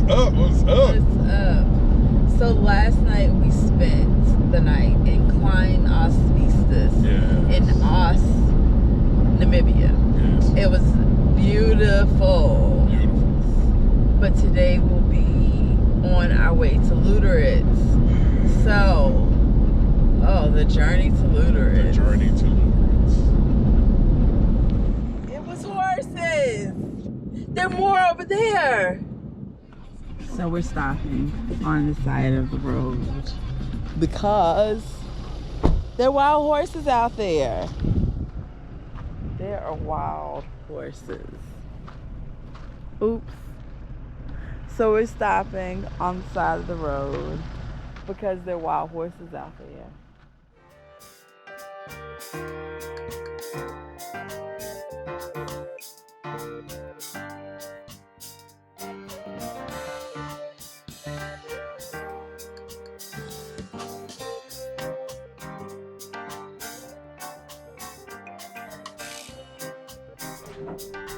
up? What's up? What's up? So last night we spent the night in Klein Ostvistas in Ost, Namibia. Yes. It was beautiful. Beautiful. But today we'll be on our way to Luderitz. So, the journey to Luderitz. The journey to Luderitz. It was horses. There are more over there. So we're stopping on the side of the road because there are wild horses out there. There are wild horses. Oops. So we're stopping on the side of the road because there are wild horses out there.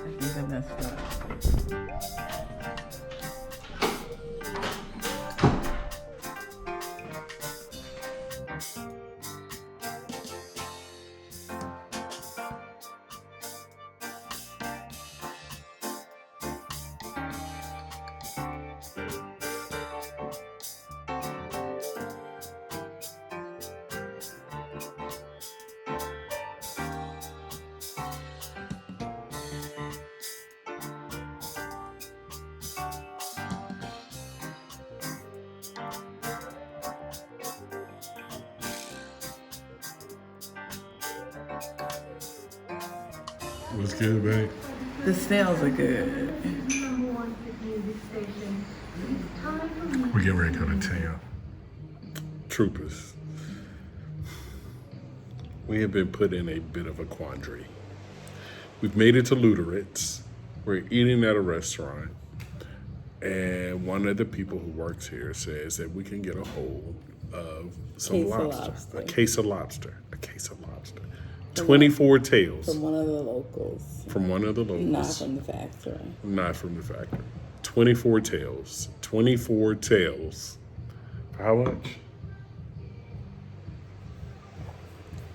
I think I messed up. What's good, babe? The snails are good. We're getting ready to go to town. Troopers. We have been put in a bit of a quandary. We've made it to Luderitz. We're eating at a restaurant. And one of the people who works here says that we can get a hold of some lobster. A case of lobster. 24 tails. From one of the locals. Not from the factory. 24 tails. 24 tails. For how much?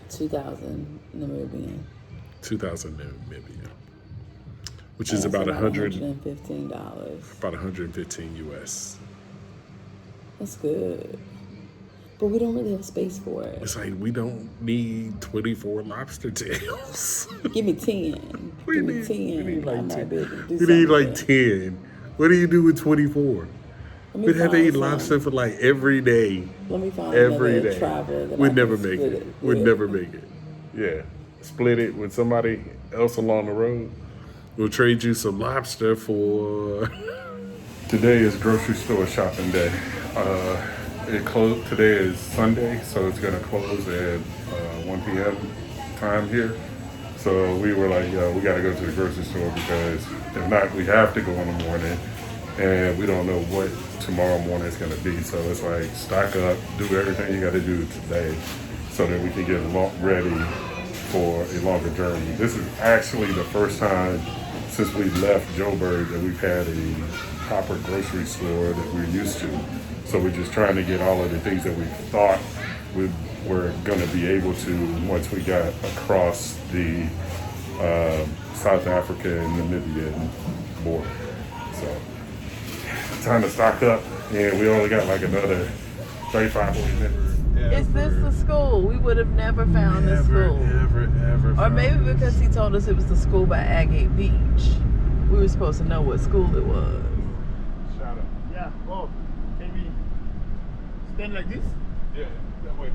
2,000 Namibian. 2,000 Namibia. Which is about $115. About 115 US. That's good. But we don't really have space for it. It's like we don't need 24 lobster tails. Give me 10. We Give me need 10. like I might 10. be able to do We need something. like 10. What do you do with 24? We'd have to eat lobster for like every day. Let me find Every another day. traveler that We'd I never can make split it. We'd never make it. Yeah. Split it with somebody else along the road. We'll trade you some lobster for... Today is grocery store shopping day. It closed. Today is Sunday, so it's gonna close at 1 p.m. time here. So we were like, yo, we gotta go to the grocery store because if not, we have to go in the morning, and we don't know what tomorrow morning is gonna be. So it's like stock up, do everything you gotta do today, so that we can get ready for a longer journey. This is actually the first time since we left Joburg that we've had a proper grocery store that we're used to. So we're just trying to get all of the things that we thought we were going to be able to once we got across the South Africa and Namibian border. So time to stock up, and we only got like another 35, 40 minutes. Is this the school? We would have never found this school. Ever. Or maybe because he told us it was the school by Agate Beach. We were supposed to know what school it was. Shout out. Yeah. Oh, can we stand like this? Yeah, that way.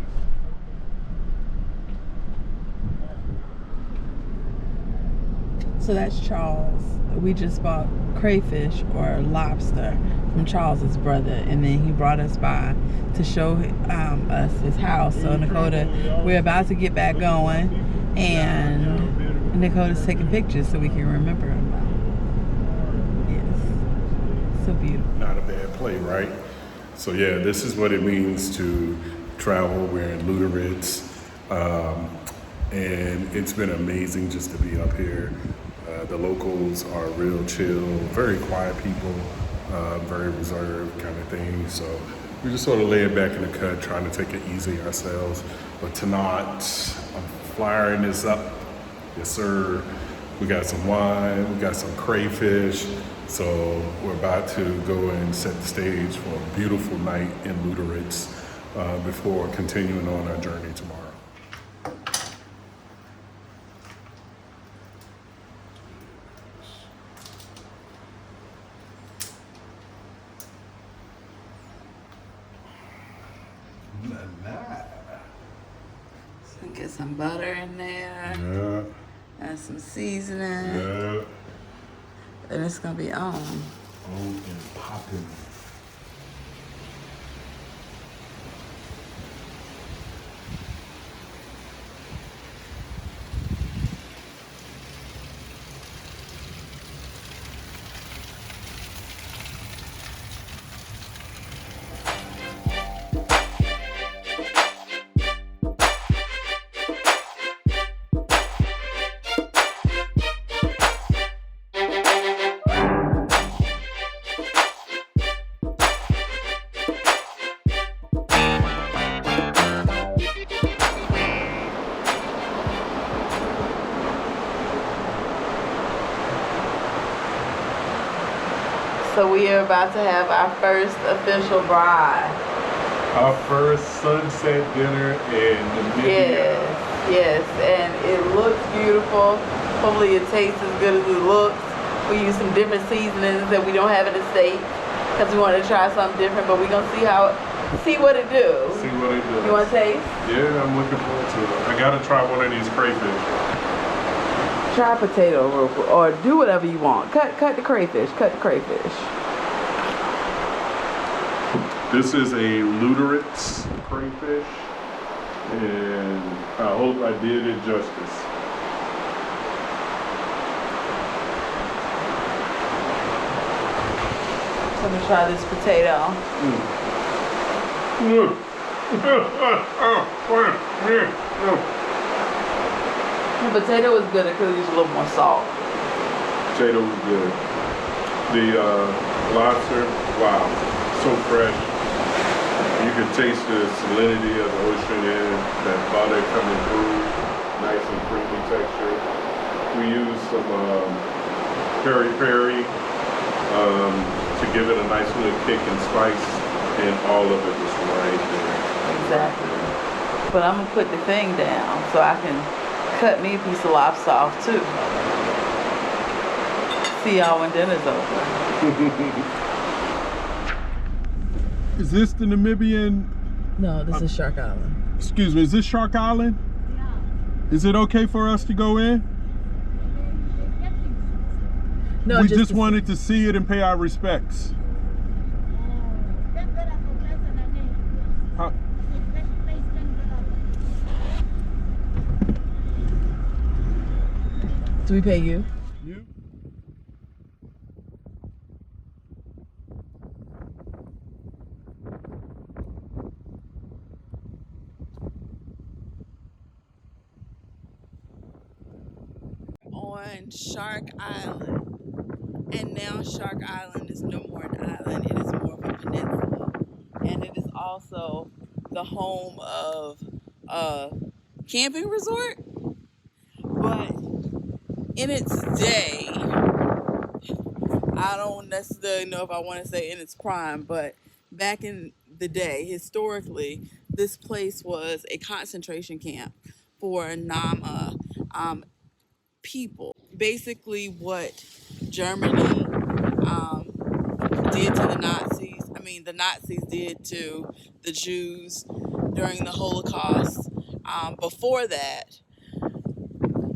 So that's Charles. We just bought crayfish or lobster from Charles's brother, and then he brought us by to show us his house. So Necota, we're about to get back going, and Necota's taking pictures so we can remember him. Yes, so beautiful. Not a bad play, right? So yeah, this is what it means to travel. We're in Luderitz, and it's been amazing just to be up here. The locals are real chill, very quiet people. very reserved kind of thing. So we just sort of laid back in the cut, trying to take it easy ourselves. But tonight, I'm flying this up. Yes, sir. We got some wine, we got some crayfish. So we're about to go and set the stage for a beautiful night in Luderitz before continuing on our journey tomorrow. So get some butter in there. Yeah. And some seasoning. Yeah. And it's gonna be on. Oh, and popping. So we are about to have our first official braai. Our first sunset dinner in Namibia. Yes, and it looks beautiful. Hopefully it tastes as good as it looks. We use some different seasonings that we don't have in the States because we want to try something different, but we're going to see what it do. See what it does. You want to taste? Yeah, I'm looking forward to it. I gotta try one of these crayfish. Try potato real quick, or do whatever you want. Cut the crayfish. Cut the crayfish. This is a Luderitz crayfish, and I hope I did it justice. So I'm gonna try this potato. The potato is good. It could use a little more salt. Potato was good. The lobster, wow, so fresh. You can taste the salinity of the ocean in that butter coming through, nice and creamy texture. We used some peri-peri to give it a nice little kick and spice, and all of it was right there. Exactly. But I'm gonna put the thing down so I can cut me a piece of lobster off too. See y'all when dinner's over. Is this the Namibian? No, this is Shark Island. Excuse me, is this Shark Island? Yeah. Is it okay for us to go in? No, We just wanted to see it and pay our respects. Huh? Do we pay you? You? On Shark Island, and now Shark Island is no more an island, it is more of a peninsula, and it is also the home of a camping resort. But in its day, I don't necessarily know if I want to say in its prime, but back in the day, historically, this place was a concentration camp for Nama people. Basically what Germany did to the Nazis, the Nazis did to the Jews during the Holocaust. Before that,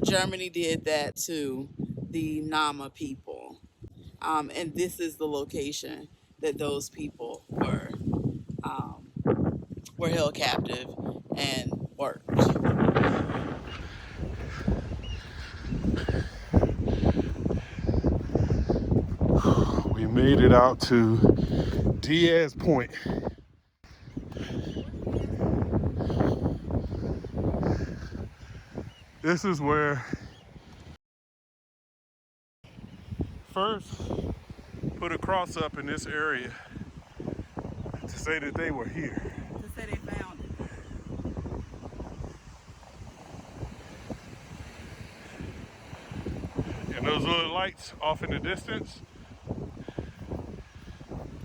Germany did that to the Nama people. And this is the location that those people were held captive and worked. We made it out to Diaz Point. This is where first put a cross up in this area to say that they were here. To say they found it. And those little lights off in the distance,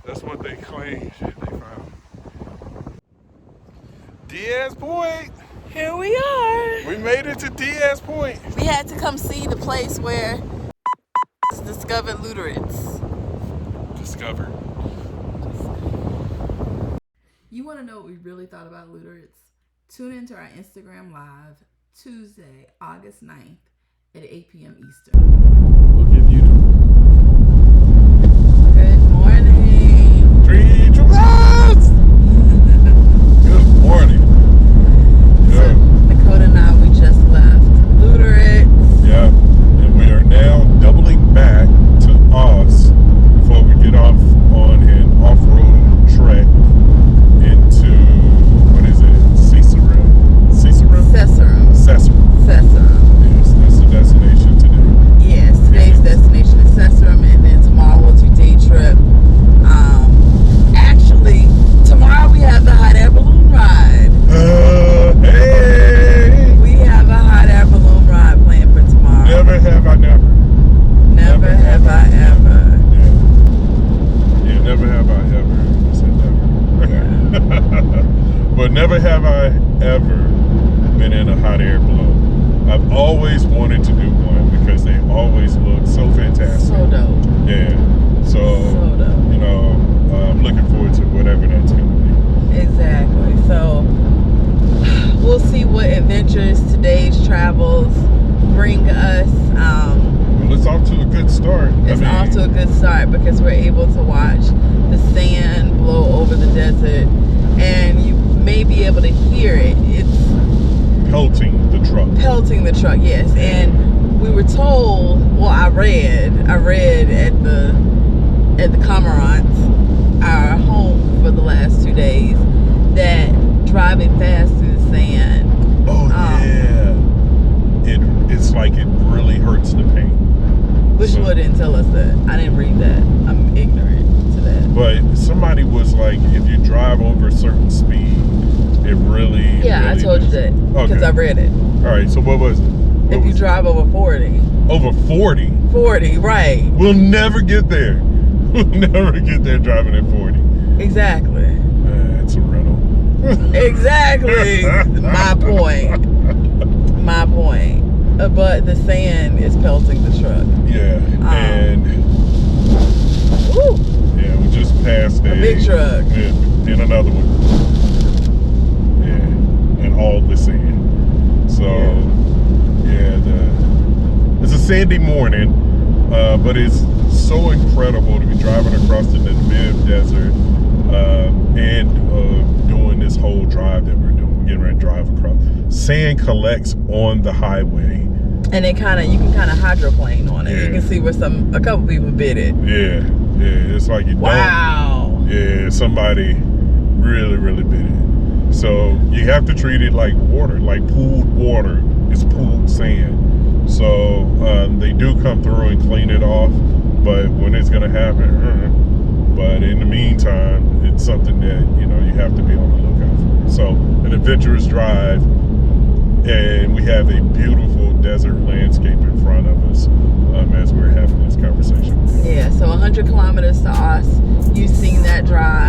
that's what they claimed they found. Diaz Point! Here we are. We made it to Diaz Point. We had to come see the place where discovered Luderitz. Discovered. You want to know what we really thought about Luderitz? Tune into our Instagram Live Tuesday, August 9th at 8 p.m. Eastern. We'll give you Good morning. Tree Traverse! Good morning. Yeah. Necota and I, we just left Luderitz. Yeah. And we are now doubling back to Oz before we get off on an off-road trek into, what is it? Cicero? Cesserum. Yes, that's the destination today. Yes, today's destination is Cesserum, and then tomorrow we'll do day trip. Actually, tomorrow we have the hot air balloon ride. Hey! We have a hot air balloon ride planned for tomorrow. Never have I never. Never have I ever. Yeah, never have I ever. I said never. But never have I ever been in a hot air balloon. I've always wanted to do one because they always look so fantastic. So dope. Yeah. So dope. you know, I'm looking forward to whatever that's going to be. Exactly. So we'll see what adventures today's travels bring us. Well, it's off to a good start. It's off to a good start because we're able to watch the sand blow over the desert, and you may be able to hear it. It's pelting the truck. Pelting the truck, yes. And we were told, well, I read at the Cormorant, our home for the last 2 days, that driving fast through the sand. Oh yeah. It's like it really hurts the paint. Bushwood didn't tell us that. I didn't read that. I'm ignorant to that. But somebody was like, if you drive over a certain speed, it really. Yeah, really I told you that because Okay. I read it. All right. So what was it? If you drive over 40. Over 40. 40, right. We'll never get there. We'll never get there driving at 40. Exactly. It's a rental. Exactly. My point. But the sand is pelting the truck. Yeah. And woo, yeah, we just passed a big truck. And another one. Yeah. And all the sand. So it's a sandy morning, but it's so incredible to be driving across the Namibian desert and doing this whole drive that we're doing, getting ready to drive across. Sand collects on the highway, and it you can hydroplane on it. Yeah. You can see where a couple people bit it. Yeah, it's like you wow. don't. Yeah, somebody really bit it. So you have to treat it like water, like pooled water. It's pooled sand. So they do come through and clean it off, but when it's gonna happen, but in the meantime, it's something that you have to be on the lookout for. So an adventurous drive, and we have a beautiful desert landscape in front of us as we're having this conversation. Yeah, so 100 kilometers to us. You've seen that drive.